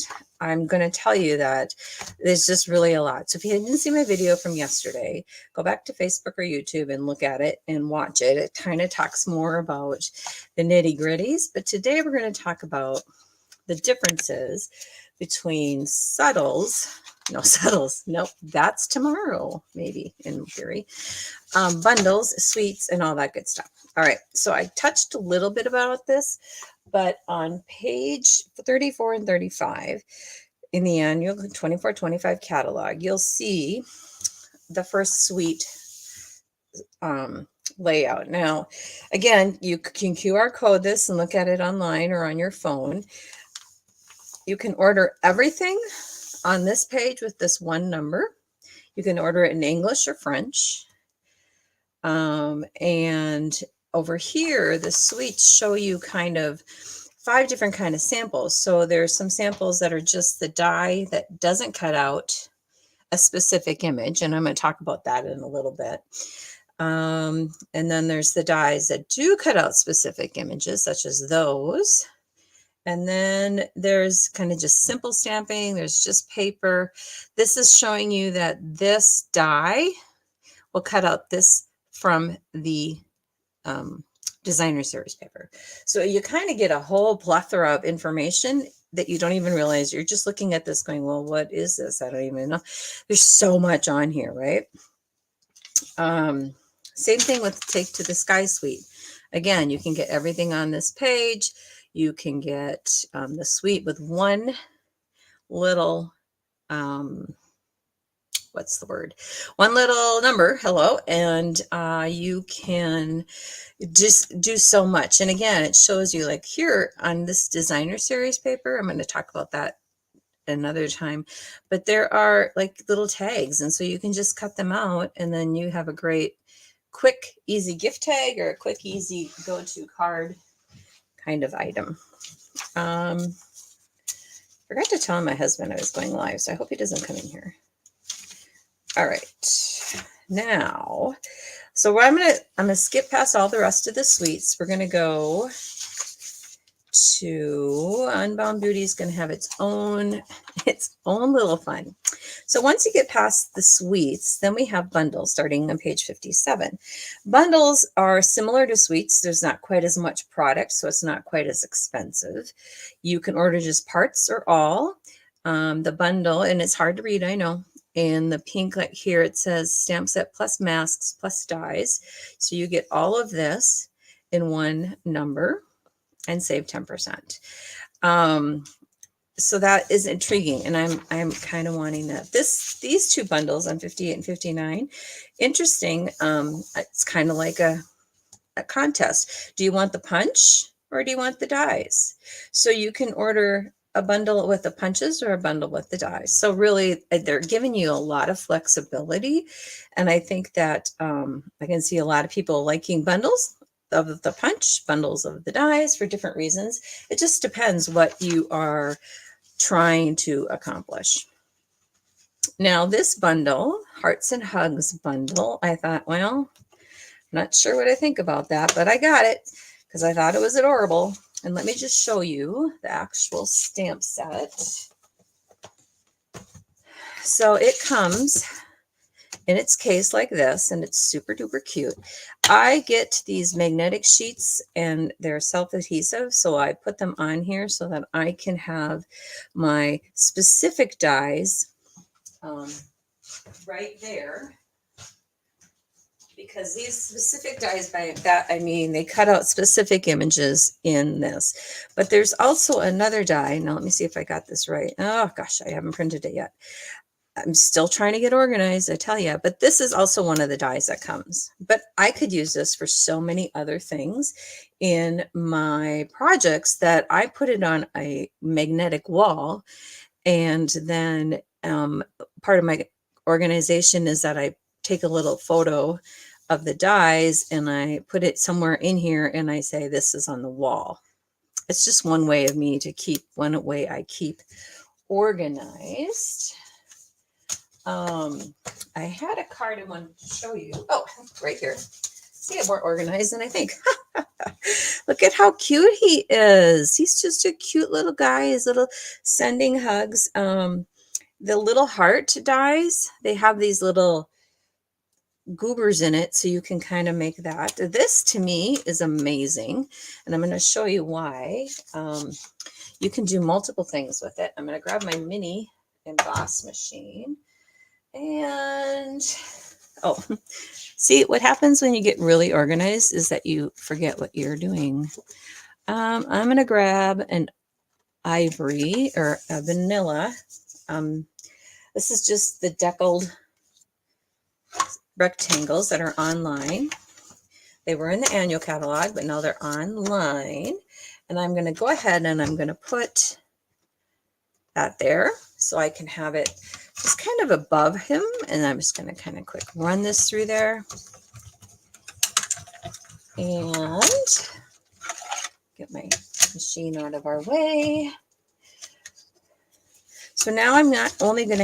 And I'm going to tell you that there's just really a lot. So if you didn't see my video from yesterday, go back to Facebook or YouTube and look at it and watch it. It kind of talks more about the nitty gritties. But today we're going to talk about the differences between subtles. No, subtles. Nope. That's tomorrow, maybe in theory. Bundles, suites, and all that good stuff. All right. So I touched a little bit about this, but on page 34 and 35 in the annual 24-25 catalog, you'll see the first suite layout. Now, again, you can QR code this and look at it online or on your phone. You can order everything on this page with this one number. You can order it in English or French. And over here, the suites show you kind of 5 different kind of samples. So there's some samples that are just the die that doesn't cut out a specific image. And I'm going to talk about that in a little bit. And then there's the dies that do cut out specific images, such as those. And then there's kind of just simple stamping. There's just paper. This is showing you that this die will cut out this from the designer series paper. So you kind of get a whole plethora of information that you don't even realize. You're just looking at this going, well, what is this? I don't even know. There's so much on here, right? Same thing with Take to the Sky Suite. Again, you can get everything on this page. You can get the suite with one little, what's the word? One little number, hello, and you can just do so much. And again, it shows you like here on this designer series paper, I'm going to talk about that another time, but there are like little tags. And so you can just cut them out and then you have a great, quick, easy gift tag or a quick, easy go-to card kind of item. Forgot to tell my husband I was going live, so I hope he doesn't come in here. All right, now, so what I'm gonna skip past all the rest of the suites. We're gonna go to Unbound Beauty is gonna have its own little fun. So once you get past the suites, then we have bundles starting on page 57. Bundles are similar to suites. There's not quite as much product, so it's not quite as expensive. You can order just parts or all. The bundle, and it's hard to read, I know. In the pink like here, it says stamp set plus masks plus dies. So you get all of this in one number and save 10%. So that is intriguing, and I'm kind of wanting that. These 2 bundles on 58 and 59, interesting. It's kind of like a contest. Do you want the punch or do you want the dies? So you can order a bundle with the punches or a bundle with the dies. So really, they're giving you a lot of flexibility, and I think that I can see a lot of people liking bundles of the punch, bundles of the dies for different reasons. It just depends what you are trying to accomplish. Now this bundle, Hearts and Hugs bundle, I thought, well, not sure what I think about that, but I got it because I thought it was adorable. And let me just show you the actual stamp set. So it comes in its case like this, and it's super duper cute. I get these magnetic sheets and they're self-adhesive, so I put them on here so that I can have my specific dies right there. Because these specific dies, by that I mean they cut out specific images in this. But there's also another die. Now let me see if I got this right. Oh gosh, I haven't printed it yet. I'm still trying to get organized, I tell you, but this is also one of the dies that comes. But I could use this for so many other things in my projects that I put it on a magnetic wall. And then part of my organization is that I take a little photo of the dies and I put it somewhere in here and I say, this is on the wall. It's just one way of me to keep, one way I keep organized. I had a card I wanted to show you. Oh, right here. See, I'm more organized than I think. Look at how cute he is. He's just a cute little guy. His little sending hugs. The little heart dies, they have these little goobers in it, so you can kind of make that. This to me is amazing, and I'm going to show you why. You can do multiple things with it. I'm going to grab my mini emboss machine, and oh, see what happens when you get really organized is that you forget what you're doing. I'm going to grab an ivory or a vanilla. This is just the deckled rectangles that are online. They were in the annual catalog, but now they're online. And I'm going to go ahead and I'm going to put that there so I can have it just kind of above him. And I'm just going to kind of quick run this through there. And get my machine out of our way. So now I'm not only am I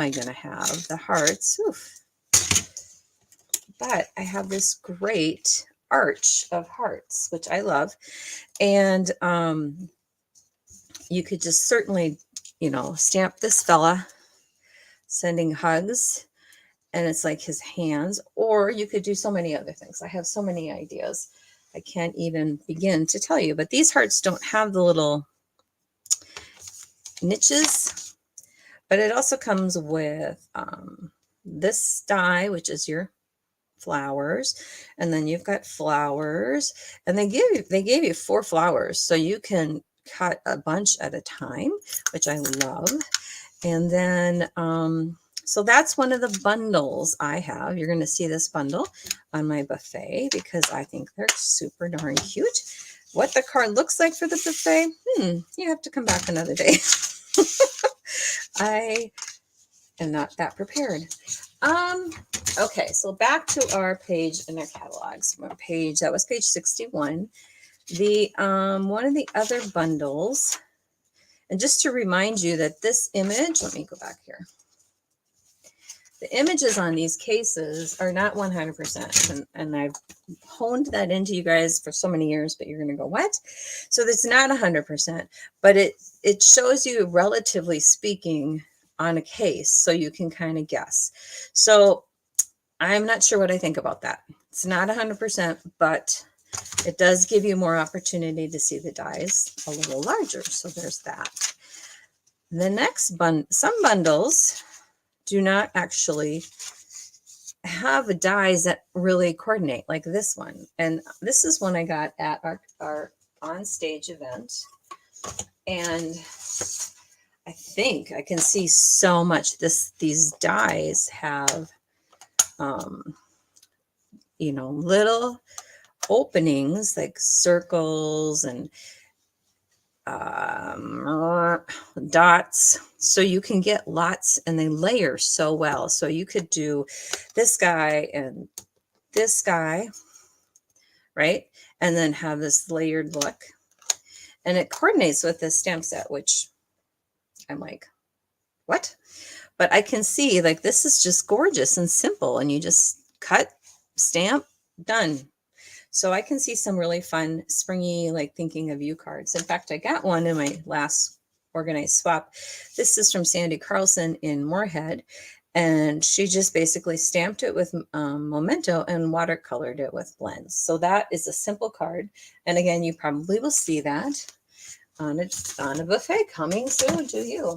going to have the hearts, but I have this great arch of hearts, which I love. And you could just certainly, stamp this fella sending hugs, and it's like his hands, or you could do so many other things. I have so many ideas. I can't even begin to tell you, but these hearts don't have the little niches, but it also comes with this die, which is your flowers, and then you've got flowers, and they gave you 4 flowers, so you can cut a bunch at a time, which I love. And then so that's one of the bundles I have. You're going to see this bundle on my buffet because I think they're super darn cute. What the card looks like for the buffet, you have to come back another day. I am not that prepared. Okay, so back to our page in our catalogs. That was page 61. The one of the other bundles, and just to remind you that this image, let me go back here. The images on these cases are not 100%, and I've honed that into you guys for so many years, but you're going to go, what? So it's not 100%, but it shows you, relatively speaking, on a case, so you can kind of guess. So I'm not sure what I think about that. It's not 100%, but it does give you more opportunity to see the dies a little larger. So there's that. The next some bundles do not actually have dies that really coordinate, like this one. And this is one I got at our on-stage event. And I think I can see so much. These dies have, little openings like circles and dots, so you can get lots, and they layer so well. So you could do this guy and this guy, right? And then have this layered look, and it coordinates with this stamp set, which I'm like, what? But I can see, like, this is just gorgeous and simple, and you just cut, stamp, done. So I can see some really fun, springy, like thinking of you cards. In fact, I got one in my last organized swap. This is from Sandy Carlson in Moorhead, and she just basically stamped it with Memento and watercolored it with blends. So that is a simple card. And again, you probably will see that on a buffet coming soon to you.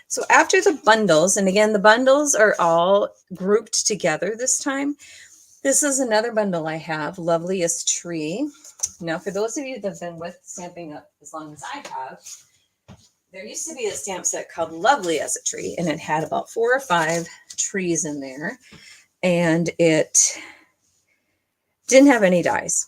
So after the bundles, and again, the bundles are all grouped together this time. This is another bundle I have, Loveliest Tree. Now, for those of you that have been with Stampin' Up as long as I have, there used to be a stamp set called Lovely as a Tree, and it had about 4 or 5 trees in there, and it didn't have any dies.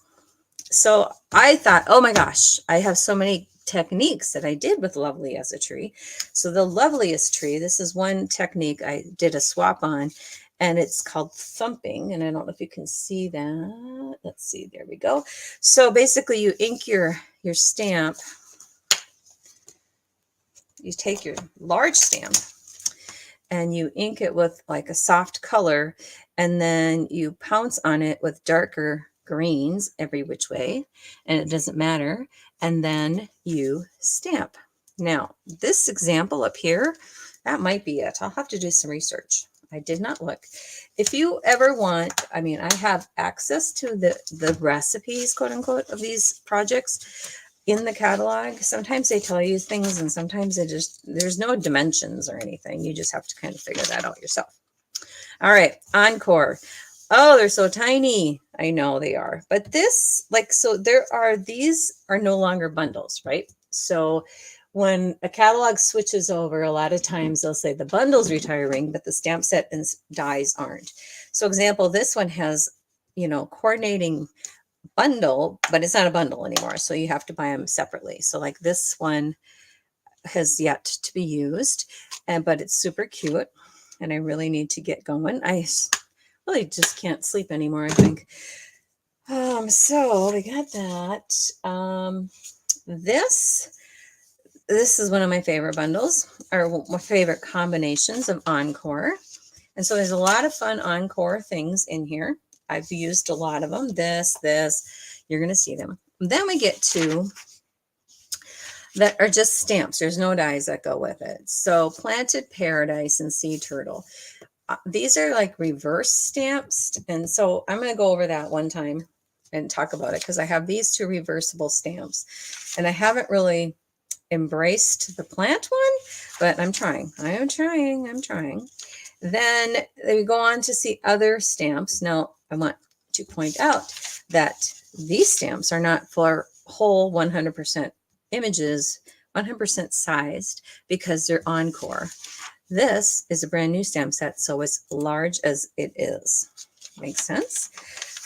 So I thought, oh my gosh, I have so many techniques that I did with Lovely as a Tree. So the Loveliest Tree, this is one technique I did a swap on, and it's called thumping. And I don't know if you can see that. Let's see, there we go. So basically you ink your stamp. You take your large stamp, and you ink it with like a soft color, and then you pounce on it with darker greens every which way, and it doesn't matter. And then you stamp. Now, this example up here, that might be it. I'll have to do some research. I did not look. If you ever want, I mean, I have access to the recipes, quote unquote, of these projects in the catalog. Sometimes they tell you things and sometimes they just, there's no dimensions or anything. You just have to kind of figure that out yourself. All right, Encore. Oh, they're so tiny. I know they are. But this, like, so these are no longer bundles, right? So when a catalog switches over, a lot of times they'll say the bundle's retiring, but the stamp set and dies aren't. So example, this one has, coordinating bundle, but it's not a bundle anymore. So you have to buy them separately. So like this one has yet to be used, but it's super cute. And I really need to get going. I really just can't sleep anymore, I think. So we got that. This is one of my favorite bundles, or my favorite combinations of Encore. And so there's a lot of fun Encore things in here. I've used a lot of them. This, you're going to see them. Then we get to that are just stamps. There's no dies that go with it. So Planted Paradise and Sea Turtle. These are like reverse stamps. And so I'm going to go over that one time and talk about it because I have these two reversible stamps. And I haven't really embraced the plant one, but I'm trying. I'm trying. Then we go on to see other stamps. Now, I want to point out that these stamps are not for whole 100% images, 100% sized, because they're Encore. This is a brand new stamp set, so it's large as it is. Makes sense?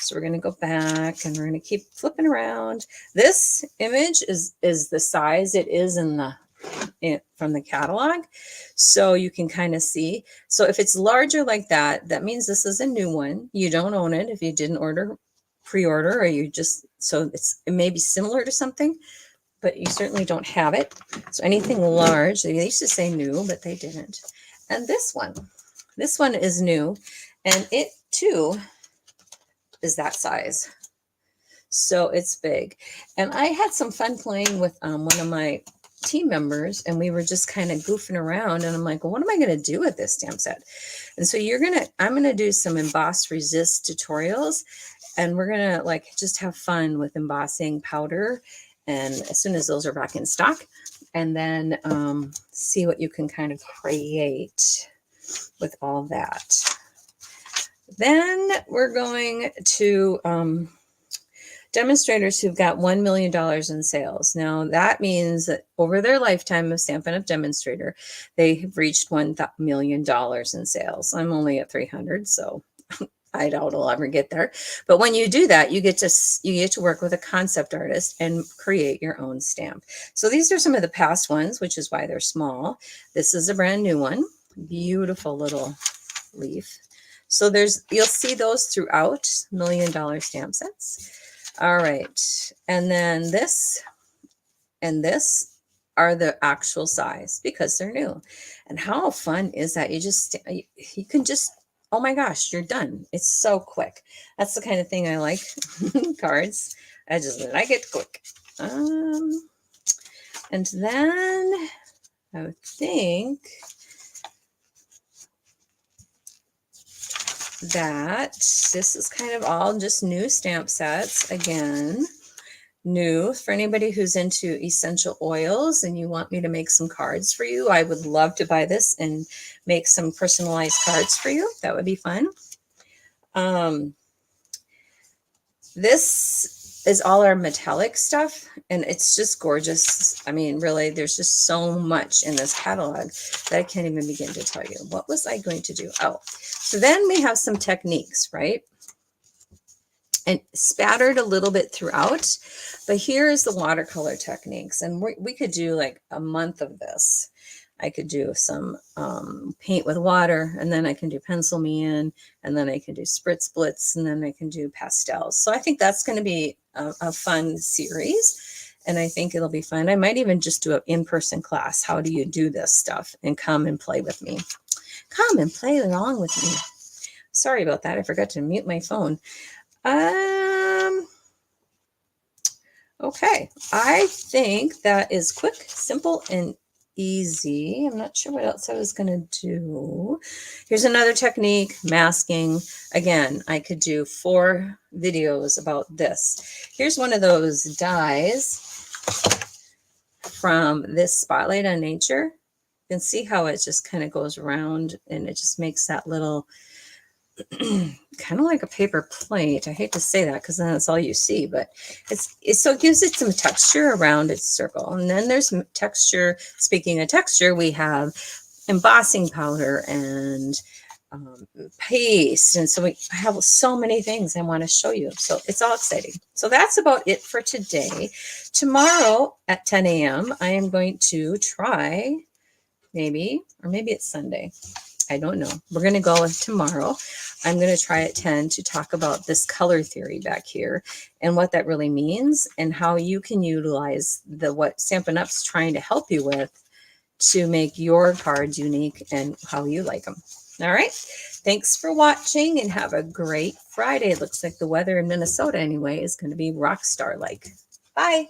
So we're going to go back and we're going to keep flipping around. This image is the size it is from the catalog. So you can kind of see. So if it's larger like that, that means this is a new one. You don't own it if you didn't pre-order, or you just, so it may be similar to something, but you certainly don't have it. So anything large, they used to say new, but they didn't. And this one is new, and it too is that size. So it's big. And I had some fun playing with one of my team members, and we were just kind of goofing around, and I'm like, well, what am I going to do with this stamp set? And so I'm going to do some emboss resist tutorials, and we're going to like just have fun with embossing powder. And as soon as those are back in stock, and then see what you can kind of create with all that. Then we're going to demonstrators who've got $1 million in sales. Now that means that over their lifetime of Stampin' Up! Demonstrator, they have reached $1 million in sales. I'm only at 300, so I doubt I'll ever get there. But when you do that, you get to work with a concept artist and create your own stamp. So these are some of the past ones, which is why they're small. This is a brand new one. Beautiful little leaf. So you'll see those throughout $1 million stamp sets. All right. And then this and this are the actual size because they're new. And how fun is that? You can just, oh my gosh, you're done. It's so quick. That's the kind of thing I like. Cards. I like it quick. And then I would think that this is kind of all just new stamp sets. Again, new for anybody who's into essential oils and you want me to make some cards for you. I would love to buy this and make some personalized cards for you. That would be fun. This is all our metallic stuff, and it's just gorgeous. I mean, really, there's just so much in this catalog that I can't even begin to tell you. What was I going to do? Oh, so then we have some techniques, right? And spattered a little bit throughout, but here's the watercolor techniques. And we could do like a month of this. I could do some paint with water, and then I can do pencil me in, and then I can do spritz blitz, and then I can do pastels. So I think that's going to be a fun series, and I think it'll be fun. I might even just do an in-person class. How do you do this stuff? And come and play with me. Come and play along with me. Sorry about that. I forgot to mute my phone. Okay, I think that is quick, simple, and easy. I'm not sure what else I was going to do. Here's another technique, masking. Again, I could do 4 videos about this. Here's one of those dies from this Spotlight on Nature. You can see how it just kind of goes around and it just makes that little kind of like a paper plate. I hate to say that because then that's all you see, but it's so it gives it some texture around its circle. And then there's texture. Speaking of texture, we have embossing powder and paste. And so I have so many things I want to show you. So it's all exciting. So that's about it for today. Tomorrow at 10 a.m., I am going to try maybe it's Sunday. I don't know. We're going to go with tomorrow. I'm going to try at 10 to talk about this color theory back here and what that really means and how you can utilize what Stampin' Up's trying to help you with to make your cards unique and how you like them. All right. Thanks for watching and have a great Friday. It looks like the weather in Minnesota anyway is going to be rock star like. Bye.